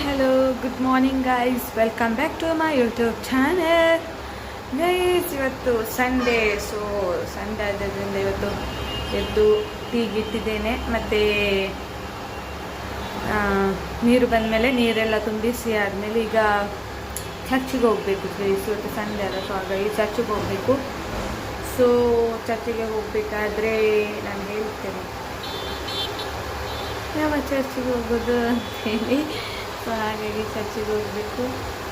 Hello, good morning guys. Welcome back to my YouTube channel. Guys ಇವತ್ತು Sunday, so Sunday ಆದ್ದರಿಂದ ಇವತ್ತು ಎದ್ದು ಟೀಗೆ ಇಟ್ಟಿದ್ದೇನೆ. ಮತ್ತು ನೀರು ಬಂದಮೇಲೆ ನೀರೆಲ್ಲ ತುಂಬಿಸಿ ಆದಮೇಲೆ ಈಗ ಚರ್ಚಿಗೆ ಹೋಗಬೇಕು ಗೈಸ್. ಇವತ್ತು ಸಂಡೇ ಅಲ್ಲ, ಸೊ ಹಾಗಾಗಿ ಚರ್ಚಿಗೆ ಹೋಗಬೇಕು. ಸೊ ಚರ್ಚಿಗೆ ಹೋಗಬೇಕಾದ್ರೆ ನಾನು ಹೇಳ್ತೇನೆ ಯಾವ ಚರ್ಚಿಗೆ ಹೋಗೋದು ಅಂತೇಳಿ. ಸೊ ಹಾಗಾಗಿ ಚರ್ಚಿಗೆ ಹೋಗಬೇಕು.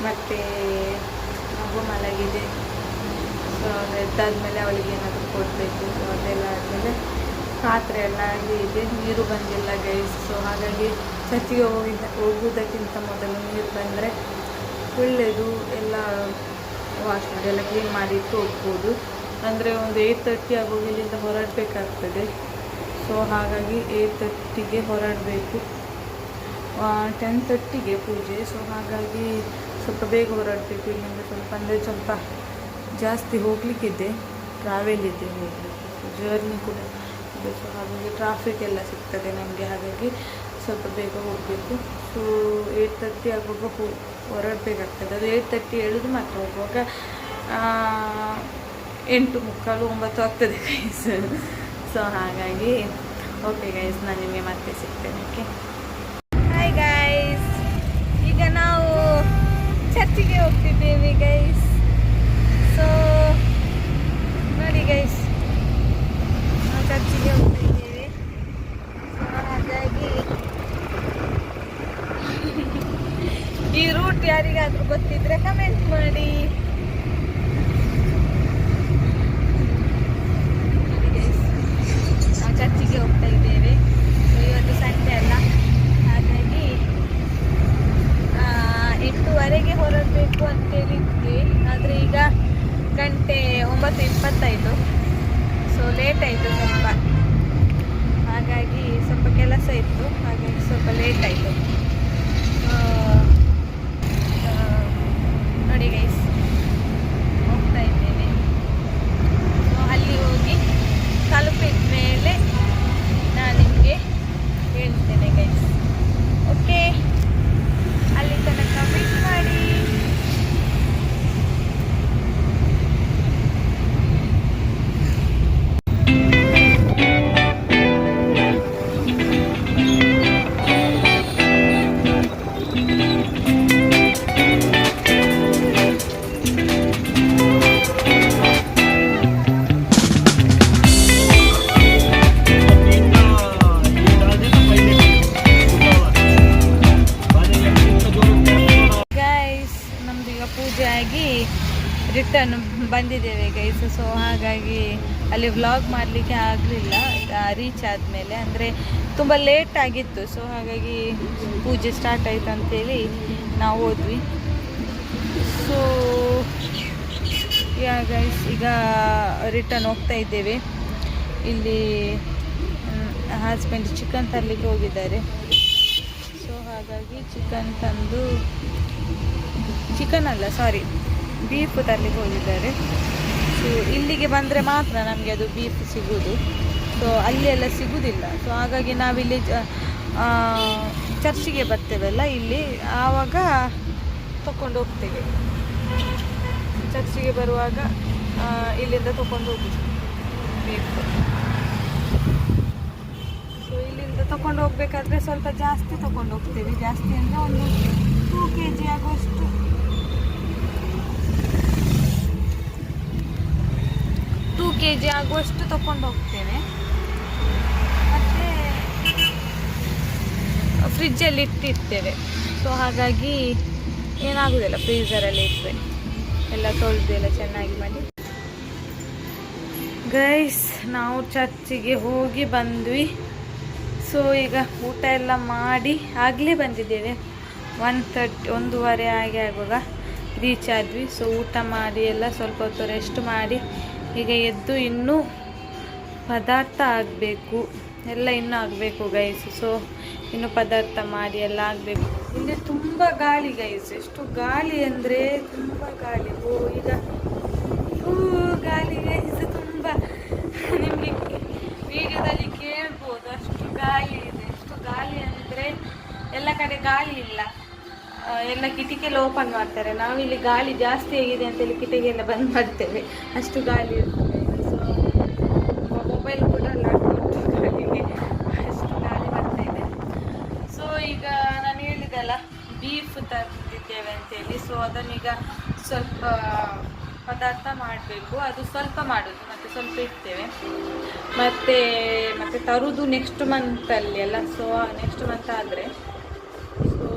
ಮತ್ತು ಮಗು ಮಲಗಿದೆ, ಸೊ ಅದು ಎದ್ದಾದ್ಮೇಲೆ ಅವಳಿಗೆ ಏನಾದರೂ ಕೊಡಬೇಕು. ಸೊ ಅದೆಲ್ಲ ಆದಮೇಲೆ ಪಾತ್ರೆ ಎಲ್ಲ ಇದೆ. ನೀರು ಬಂದಿಲ್ಲ ಗೈಸ್. ಸೊ ಹಾಗಾಗಿ ಚರ್ಚಿಗೆ ಹೋಗುವುದಕ್ಕಿಂತ ಮೊದಲು ನೀರು ಬಂದರೆ ಒಳ್ಳೆಯದು. ಎಲ್ಲ ವಾಶ್ ಮಾಡಿ ಎಲ್ಲ ಕ್ಲೀನ್ ಮಾಡಿ ಇಟ್ಟು ಹೋಗ್ಬೋದು. ಅಂದರೆ ಒಂದು 8:30 ಆಗುವಾಗ ಇಲ್ಲಿಂದ ಹೊರಡಬೇಕಾಗ್ತದೆ. ಸೊ ಹಾಗಾಗಿ 8:30ಗೆ ಹೊರಡಬೇಕು. 10:30ಗೆ ಪೂಜೆ. ಸೊ ಹಾಗಾಗಿ ಸ್ವಲ್ಪ ಬೇಗ ಹೊರಡಬೇಕು ಇಲ್ಲಿಂದ. ಸ್ವಲ್ಪ ಜಾಸ್ತಿ ಹೋಗಲಿಕ್ಕಿದೆ, ಟ್ರಾವೆಲ್ ಇದೆ, ಹೋಗಲಿಕ್ಕೆ ಜರ್ನಿ ಕೂಡ ಇದೆ. ಸೊ ಹಾಗಾಗಿ ಟ್ರಾಫಿಕ್ ಎಲ್ಲ ಸಿಗ್ತದೆ ನಮಗೆ, ಹಾಗಾಗಿ ಸ್ವಲ್ಪ ಬೇಗ ಹೋಗಬೇಕು. ಸೊ 8:30 ಆಗುವಾಗ ಹೊರಡಬೇಕಾಗ್ತದೆ. ಅದು 8:30 ಹೇಳೋದು ಮಾತ್ರ, ಹೋಗುವಾಗ 8:45 9 ಆಗ್ತದೆ ಗೈಸ್. ಸೊ ಹಾಗಾಗಿ ಓಕೆ ಗೈಸ್, ನಾನು ನಿಮಗೆ ಮತ್ತೆ ಸಿಗ್ತೇನೆ. ಓಕೆ, ಹಾಯ್ ಗೈಸ್, ಈಗ ನಾವು ಚರ್ಚಿಗೆ ಹೋಗ್ತಿದ್ದೇವೆ ಗೈಸ್. ಸೊ ನೋಡಿ ಗೈಸ್, ನಾವು ಚರ್ಚಿಗೆ ಹೋಗ್ತಿದ್ದೇವೆ. ಸೊ ಹಾಗಾಗಿ ಈ ರೂಟ್ ಯಾರಿಗಾದರೂ ಗೊತ್ತಿದ್ರೆ ಕಮೆಂಟ್ ಮಾಡಿ. ನಾವು ಚರ್ಚಿಗೆ ಹೋಗ್ತಾ ಇದ್ದೇವೆ. ಸೊ ಇವತ್ತು ಸಂಡೇ ಅಲ್ಲ, ಹಾಗಾಗಿ 8:00ವರೆಗೆ ಹೊರಡಬೇಕು ಅಂತೇಳಿದ್ವಿ. ಆದರೆ ಈಗ ಗಂಟೆ 9:20 ಸೊ ಲೇಟ್ ಆಯಿತು ಸ್ವಲ್ಪ. ಹಾಗಾಗಿ ಸ್ವಲ್ಪ ಕೆಲಸ ಇತ್ತು, ಹಾಗಾಗಿ ಸ್ವಲ್ಪ ಲೇಟ್ ಆಯಿತು. ನೋಡಿ ಗೈಸ್, ಹೋಗ್ತಾ ಇದ್ದೇನೆ. ಸೊ ಅಲ್ಲಿ ಹೋಗಿ ತಲುಪಿದ ಮೇಲೆ ನಾನು ನಿಮಗೆ ಹೇಳ್ತೇನೆ ಗೈಸ್. ಓಕೆ, ಅಲ್ಲಿ ತನಕ ವೇಟ್ ಮಾಡಿ. ಪೂಜೆ ಆಗಿ ರಿಟರ್ನ್ ಬಂದಿದ್ದೇವೆ ಗೈಸ್. ಸೊ ಹಾಗಾಗಿ ಅಲ್ಲಿ ವ್ಲಾಗ್ ಮಾಡಲಿಕ್ಕೆ ಆಗಲಿಲ್ಲ ರೀಚ್ ಆದಮೇಲೆ, ಅಂದರೆ ತುಂಬ ಲೇಟ್ ಆಗಿತ್ತು. ಸೊ ಹಾಗಾಗಿ ಪೂಜೆ ಸ್ಟಾರ್ಟ್ ಆಯಿತು ಅಂತೇಳಿ ನಾವು ಹೋದ್ವಿ. ಸೊ ಗೈಸ್, ಈಗ ರಿಟರ್ನ್ ಹೋಗ್ತಾ ಇದ್ದೇವೆ. ಇಲ್ಲಿ ಹಸ್ಬೆಂಡ್ ಚಿಕನ್ ತರಲಿಕ್ಕೆ ಹೋಗಿದ್ದಾರೆ. ಸೊ ಹಾಗಾಗಿ ಬೀಫ್ ತರಲಿಕ್ಕೆ ಹೋಗಿದ್ದಾರೆ. ಸೊ ಇಲ್ಲಿಗೆ ಬಂದರೆ ಮಾತ್ರ ನಮಗೆ ಅದು ಬೀಫ್ ಸಿಗೋದು. ಸೊ ಅಲ್ಲಿ ಎಲ್ಲ ಸಿಗೋದಿಲ್ಲ. ಸೊ ಹಾಗಾಗಿ ನಾವಿಲ್ಲಿ ಚರ್ಚಿಗೆ ಬರ್ತೇವಲ್ಲ, ಇಲ್ಲಿ ಆವಾಗ ತಗೊಂಡು ಹೋಗ್ತೇವೆ. ಚರ್ಚಿಗೆ ಬರುವಾಗ ಇಲ್ಲಿಂದ ತಗೊಂಡು ಹೋಗುದು ಬೀಫ್. ಸೊ ಇಲ್ಲಿಂದ ತಗೊಂಡು ಹೋಗ್ಬೇಕಾದ್ರೆ ಸ್ವಲ್ಪ ಜಾಸ್ತಿ ತಗೊಂಡು ಹೋಗ್ತೇವೆ. ಜಾಸ್ತಿ ಅಂದರೆ ಒಂದು 2 kg ಆಗುವಷ್ಟು. 2 kg ಆಗುವಷ್ಟು ತಗೊಂಡು ಹೋಗ್ತೇನೆ. ಮತ್ತು ಫ್ರಿಜ್ಜಲ್ಲಿ ಇಟ್ಟಿರ್ತೇವೆ. ಸೊ ಹಾಗಾಗಿ ಏನಾಗೋದಿಲ್ಲ, ಫ್ರೀಝರಲ್ಲಿ ಇಟ್ಟರೆ ಎಲ್ಲ ತೊಳೆದು ಎಲ್ಲ ಚೆನ್ನಾಗಿ ಮಾಡಿ. ಗೈಸ್, ನಾವು ಚರ್ಚಿಗೆ ಹೋಗಿ ಬಂದ್ವಿ. ಸೊ ಈಗ ಊಟ ಎಲ್ಲ ಮಾಡಿ ಆಗಲೇ ಬಂದಿದ್ದೇವೆ. 1:30 ಆಗುವಾಗ ರೀಚ್ ಆದ್ವಿ. ಸೊ ಊಟ ಮಾಡಿ ಎಲ್ಲ ಸ್ವಲ್ಪ ಹೊತ್ತು ರೆಸ್ಟ್ ಮಾಡಿ ಈಗ ಎದ್ದು ಇನ್ನೂ ಪದಾರ್ಥ ಆಗಬೇಕು, ಎಲ್ಲ ಇನ್ನೂ ಆಗಬೇಕು ಗೈಸ್. ಸೊ ಇನ್ನು ಪದಾರ್ಥ ಮಾಡಿ ಎಲ್ಲ ಆಗಬೇಕು. ಇಲ್ಲಿ ತುಂಬ ಗಾಳಿ ಗೈಸ್, ಎಷ್ಟು ಗಾಳಿ ಅಂದರೆ ತುಂಬ ಗಾಳಿ. ಈಗ ಗಾಳಿ ಗೈಸ್, ತುಂಬ ನಿಮಗೆ ವಿಡಿಯೋದಲ್ಲಿ ಕೇಳ್ಬೋದು, ಅಷ್ಟು ಗಾಳಿ ಇದೆ. ಎಷ್ಟು ಗಾಳಿ ಅಂದರೆ ಎಲ್ಲ ಕಡೆ ಗಾಳಿ ಇಲ್ಲ. ಎಲ್ಲ ಕಿಟಕಿಯೆಲ್ಲ ಓಪನ್ ಮಾಡ್ತಾರೆ. ನಾವಿಲ್ಲಿ ಗಾಳಿ ಜಾಸ್ತಿ ಆಗಿದೆ ಅಂತೇಳಿ ಕಿಟಕಿಯೆಲ್ಲ ಬಂದ್ ಮಾಡ್ತೇವೆ, ಅಷ್ಟು ಗಾಳಿ ಇರ್ತದೆ. ಸೊ ಮೊಬೈಲ್ ಕೂಡ ಲಾಕ್ಡೌನ್ ಗಾಳಿಗೆ ಅಷ್ಟು ಗಾಳಿ ಬರ್ತಾ ಇದೆ. ಸೊ ಈಗ ನಾನು ಹೇಳಿದೆಲ್ಲ ಬೀಫ್ ತಂದಿದ್ದೇವೆ ಅಂತೇಳಿ. ಸೊ ಅದನ್ನೀಗ ಸ್ವಲ್ಪ ಪದಾರ್ಥ ಮಾಡಬೇಕು. ಅದು ಸ್ವಲ್ಪ ಮಾಡೋದು ಮತ್ತು ಸ್ವಲ್ಪ ಇಡ್ತೇವೆ. ಮತ್ತೆ ತರುವುದು ನೆಕ್ಸ್ಟ್ ಮಂತಲ್ಲಿ ಅಲ್ಲ. ಸೊ ನೆಕ್ಸ್ಟ್ ಮಂತ್ ಆದರೆ ಸೊ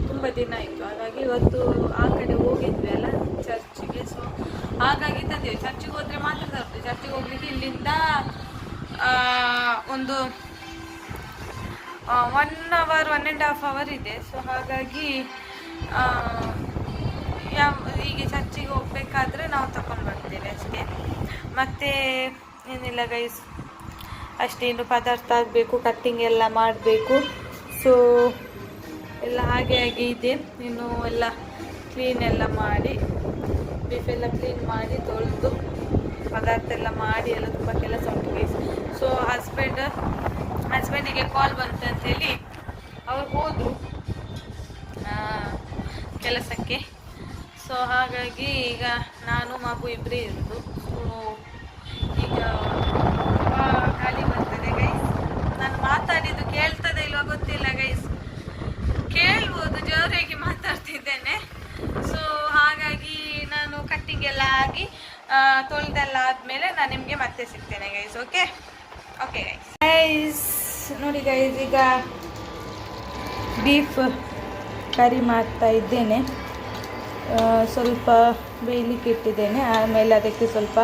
ತುಂಬ ದಿನ ಆಯಿತು. ಹಾಗಾಗಿ ಇವತ್ತು ಆ ಕಡೆ ಹೋಗಿದ್ವಿ ಅಲ್ಲ ಚರ್ಚಿಗೆ. ಸೊ ಹಾಗಾಗಿ ತಂದೇವೆ. ಚರ್ಚಿಗೆ ಹೋದರೆ ಮಾತ್ರ ತರುದು. ಚರ್ಚಿಗೆ ಹೋಗ್ಲಿಕ್ಕೆ ಇಲ್ಲಿಂದ ಒಂದು 1 ಅವರ್ 1.5 ಅವರ್ ಇದೆ. ಸೊ ಹಾಗಾಗಿ ಹೀಗೆ ಚರ್ಚಿಗೆ ಹೋಗ್ಬೇಕಾದ್ರೆ ನಾವು ತಗೊಂಡು ಬರ್ತೇವೆ ಅಷ್ಟೇ. ಮತ್ತು ಏನಿಲ್ಲ ಗೈಸ್, ಅಷ್ಟೇ. ಇನ್ನು ಪದಾರ್ಥ ಆಗಬೇಕು, ಕಟ್ಟಿಂಗ್ ಎಲ್ಲ ಮಾಡಬೇಕು. ಸೊ ಎಲ್ಲ ಹಾಗೆ ಇದೆ. ಇನ್ನು ಎಲ್ಲ ಕ್ಲೀನ್ ಎಲ್ಲ ಮಾಡಿ, ಬೀಫ್ ಎಲ್ಲ ಕ್ಲೀನ್ ಮಾಡಿ ತೊಳೆದು ಪದಾರ್ಥ ಎಲ್ಲ ಮಾಡಿ ಎಲ್ಲ ತುಂಬ ಕೆಲಸ ಉಂಟು ಗೈಸ್. ಸೊ ಹಸ್ಬೆಂಡಿಗೆ ಕಾಲ್ ಬಂತು ಅಂತೇಳಿ ಅವ್ರು ಹೋದರು ಕೆಲಸಕ್ಕೆ. ಸೊ ಹಾಗಾಗಿ ಈಗ ನಾನು ಮಗು ಇಬ್ಬರೇ ಇರೋದು. ಸೊ ಈಗ ಖಾಲಿ ಬರ್ತದೆ ಗೈಸ್. ನಾನು ಮಾತಾಡಿದ್ದು ಕೇಳ್ತದೆ ಇಲ್ವಾ ಗೊತ್ತಿಲ್ಲ ಗೈಸ್. ಕೇಳ್ಬೋದು, ಜೋರಾಗಿ ಮಾತಾಡ್ತಿದ್ದೇನೆ. ಸೊ ಹಾಗಾಗಿ ನಾನು ಕಟ್ಟಿಂಗ್ ಎಲ್ಲ ಆಗಿ ತೊಳೆದೆಲ್ಲ ಆದಮೇಲೆ ನಾನು ನಿಮಗೆ ಮತ್ತೆ ಸಿಗ್ತೇನೆ ಗೈಸ್. Okay guys. ನೋಡಿ ಗೈಸ್, ಈಗ ಬೀಫ್ ಕರಿ ಮಾಡ್ತಾ ಇದ್ದೇನೆ. ಸ್ವಲ್ಪ ಬೇಯಲಿಕ್ಕೆ ಇಟ್ಟಿದ್ದೇನೆ. ಆಮೇಲೆ ಅದಕ್ಕೆ ಸ್ವಲ್ಪ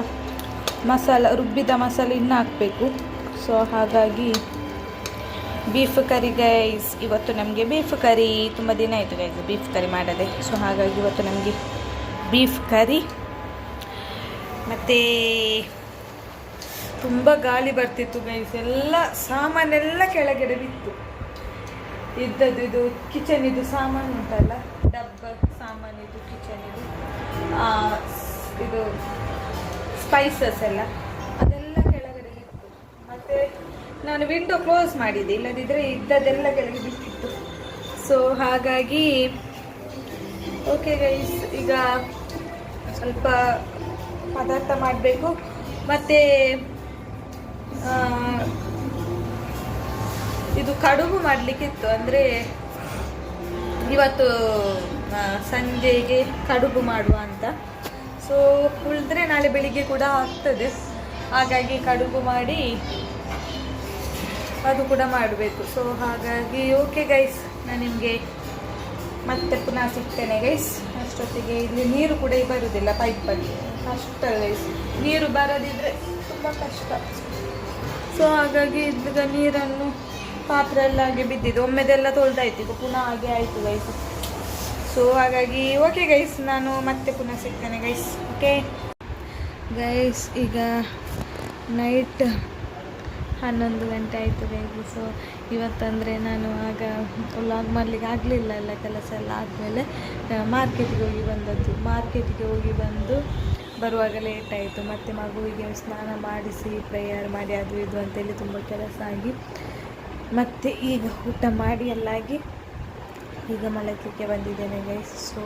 ರುಬ್ಬಿದ ಮಸಾಲೆ ಇನ್ನು ಹಾಕಬೇಕು. ಸೊ ಹಾಗಾಗಿ ಬೀಫ್ ಕರಿ ಗೈಸ್. ಇವತ್ತು ನಮಗೆ ಬೀಫ್ ಕರಿ, ತುಂಬ ದಿನ ಆಯಿತು ಗೈಸ್ ಬೀಫ್ ಕರಿ ಮಾಡದೆ. ಸೊ ಹಾಗಾಗಿ ಇವತ್ತು ನಮಗೆ ಬೀಫ್ ಕರಿ. ಮತ್ತು ತುಂಬ ಗಾಳಿ ಬರ್ತಿತ್ತು ಗೈಸ್. ಎಲ್ಲ ಸಾಮಾನೆಲ್ಲ ಕೆಳಗಡೆ ಬಿತ್ತು. ಇದು ಕಿಚನ್ ಇದು ಸಾಮಾನು ಉಂಟಲ್ಲ, ಡಬ್ಬ ಸಾಮಾನಿದು ಕಿಚನಿದು ಇದು ಸ್ಪೈಸಸ್ ಎಲ್ಲ ಅದೆಲ್ಲ ಕೆಳಗಡೆ ಬಿತ್ತು. ಮತ್ತು ನಾನು ವಿಂಡೋ ಕ್ಲೋಸ್ ಮಾಡಿದ್ದೆ, ಇಲ್ಲದಿದ್ದರೆ ಇದ್ದದೆಲ್ಲ ಕೆಳಗೆ ಬಿಟ್ಟಿತ್ತು. ಸೊ ಹಾಗಾಗಿ ಓಕೆ ಗೈಸ್, ಈಗ ಸ್ವಲ್ಪ ಪದಾರ್ಥ ಮಾಡಬೇಕು. ಮತ್ತು ಇದು ಕಡುಬು ಮಾಡಲಿಕ್ಕಿತ್ತು. ಅಂದರೆ ಇವತ್ತು ಸಂಜೆಗೆ ಕಡುಬು ಮಾಡುವ ಅಂತ. ಸೊ ಉಳಿದ್ರೆ ನಾಳೆ ಬೆಳಿಗ್ಗೆ ಕೂಡ ಆಗ್ತದೆ. ಹಾಗಾಗಿ ಕಡುಬು ಮಾಡಿ ಅದು ಕೂಡ ಮಾಡಬೇಕು. ಸೊ ಹಾಗಾಗಿ ಓಕೆ ಗೈಸ್, ನಾನು ನಿಮಗೆ ಮತ್ತೆ ಪುನಃ ಸಿಗ್ತೇನೆ ಗೈಸ್. ಅಷ್ಟೊತ್ತಿಗೆ ಇಲ್ಲಿ ನೀರು ಕೂಡ ಬರುವುದಿಲ್ಲ ಪೈಪಲ್ಲಿ, ಕಷ್ಟ ಗೈಸ್. ನೀರು ಬರದಿದ್ರೆ ತುಂಬ ಕಷ್ಟ. ಸೊ ಹಾಗಾಗಿ ಈಗ ನೀರನ್ನು ಪಾತ್ರೆ ಎಲ್ಲ ಹಾಗೆ ಬಿದ್ದಿದ್ದು, ಒಮ್ಮೆದೆಲ್ಲ ತೊಳ್ದಾಯ್ತು. ಈಗ ಪುನಃ ಹಾಗೆ ಆಯಿತು ಗೈಸ್. ಸೊ ಹಾಗಾಗಿ ಓಕೆ ಗೈಸ್, ನಾನು ಮತ್ತೆ ಪುನಃ ಸಿಗ್ತೇನೆ ಗೈಸ್. ಓಕೆ ಗೈಸ್, ಈಗ ನೈಟ್ 11 ಗಂಟೆ ಆಯಿತು ಗೈಸ್. ಸೊ ಇವತ್ತಂದರೆ ನಾನು ಆಗ ವ್ಲಾಗ್ ಮಾಡಲಿಕ್ಕೆ ಆಗಲಿಲ್ಲ, ಎಲ್ಲ ಕೆಲಸ ಎಲ್ಲ ಆದಮೇಲೆ ಮಾರ್ಕೆಟಿಗೆ ಹೋಗಿ ಬಂದದ್ದು. ಮಾರ್ಕೆಟಿಗೆ ಹೋಗಿ ಬಂದು ಬರುವಾಗ ಲೇಟ್ ಆಯಿತು. ಮತ್ತು ಮಗುವಿಗೆ ಸ್ನಾನ ಮಾಡಿಸಿ ಪ್ರೇಯರ್ ಮಾಡಿ ಅದು ಇದು ಅಂತೇಳಿ ತುಂಬ ಕೆಲಸ ಆಗಿ, ಮತ್ತು ಈಗ ಊಟ ಮಾಡಿ ಎಲ್ಲಾಗಿ ಈಗ ಮಲಗಲಿಕ್ಕೆ ಬಂದಿದ್ದೇನೆ ಗೈಸ್. ಸೊ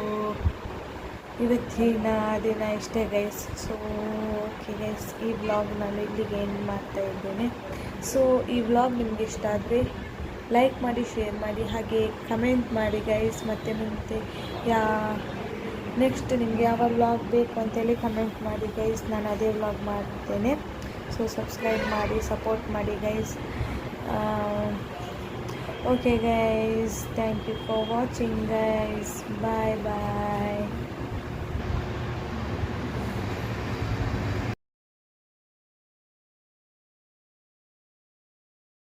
ಇವತ್ತಿನ ದಿನ ಇಷ್ಟೇ ಗೈಸ್. ಸೊ ಓಕೆ ಗೈಸ್, ಈ ವ್ಲಾಗ್ ನಾನು ಇಲ್ಲಿಗೆ ಎಂಡ್ ಮಾಡ್ತಾ ಇದ್ದೇನೆ. ಸೊ ಈ ವ್ಲಾಗ್ ನಿಮಗೆ ಇಷ್ಟ ಆದರೆ ಲೈಕ್ ಮಾಡಿ, ಶೇರ್ ಮಾಡಿ, ಹಾಗೆ ಕಮೆಂಟ್ ಮಾಡಿ ಗೈಸ್. ಮತ್ತು ನೆಕ್ಸ್ಟ್ ನಿಮಗೆ ಯಾವ ವ್ಲಾಗ್ ಬೇಕು ಅಂತೇಳಿ ಕಮೆಂಟ್ ಮಾಡಿ ಗೈಸ್, ನಾನು ಅದೇ ವ್ಲಾಗ್ ಮಾಡ್ತೇನೆ. ಸೊ ಸಬ್ಸ್ಕ್ರೈಬ್ ಮಾಡಿ, ಸಪೋರ್ಟ್ ಮಾಡಿ guys. Okay guys, thank you for watching guys. Bye bye.